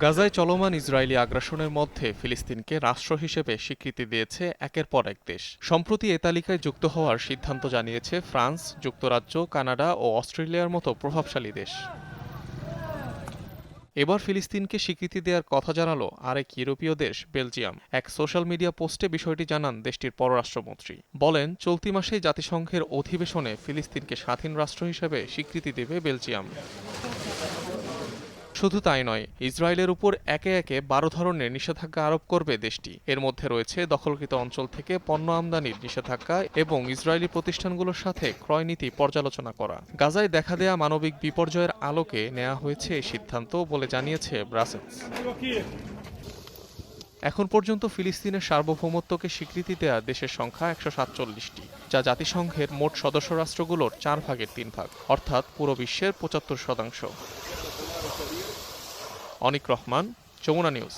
গাজায় চলমান ইসরায়েলি আগ্রাসনের মধ্যে ফিলিস্তিনকে রাষ্ট্র হিসেবে স্বীকৃতি দিয়েছে একের পর এক দেশ। সম্প্রতি এ তালিকায় যুক্ত হওয়ার সিদ্ধান্ত জানিয়েছে ফ্রান্স, যুক্তরাজ্য, কানাডা ও অস্ট্রেলিয়ার মতো প্রভাবশালী দেশ। এবার ফিলিস্তিনকে স্বীকৃতি দেওয়ার কথা জানালো আরেক ইউরোপীয় দেশ বেলজিয়াম। এক সোশ্যাল মিডিয়া পোস্টে বিষয়টি জানান দেশটির পররাষ্ট্রমন্ত্রী। বলেন, চলতি মাসেই জাতিসংঘের অধিবেশনে ফিলিস্তিনকে স্বাধীন রাষ্ট্র হিসেবে স্বীকৃতি দেবে বেলজিয়াম। শুধু তাই নয়, ইসরায়েলের উপর একে একে ১২ ধরনের নিষেধাজ্ঞা আরোপ করবে দেশটি। এর মধ্যে রয়েছে দখলকৃত অঞ্চল থেকে পণ্য আমদানির নিষেধাজ্ঞা এবং ইসরায়েলি প্রতিষ্ঠানগুলোর সাথে ক্রয় নীতি পর্যালোচনা করা। গাজায় দেখা দেয়া মানবিক বিপর্যয়ের আলোকে নেওয়া হয়েছে এই সিদ্ধান্ত বলে জানিয়েছে ব্রাসেলস। এখন পর্যন্ত ফিলিস্তিনের সার্বভৌমত্বকে স্বীকৃতি দেয়া দেশের সংখ্যা ১৪৭টি, যা জাতিসংঘের মোট সদস্য রাষ্ট্রগুলোর ৪ ভাগের ৩ ভাগ, অর্থাৎ পুরো বিশ্বের ৭৫%। অনিক রহমান, যমুনা নিউজ।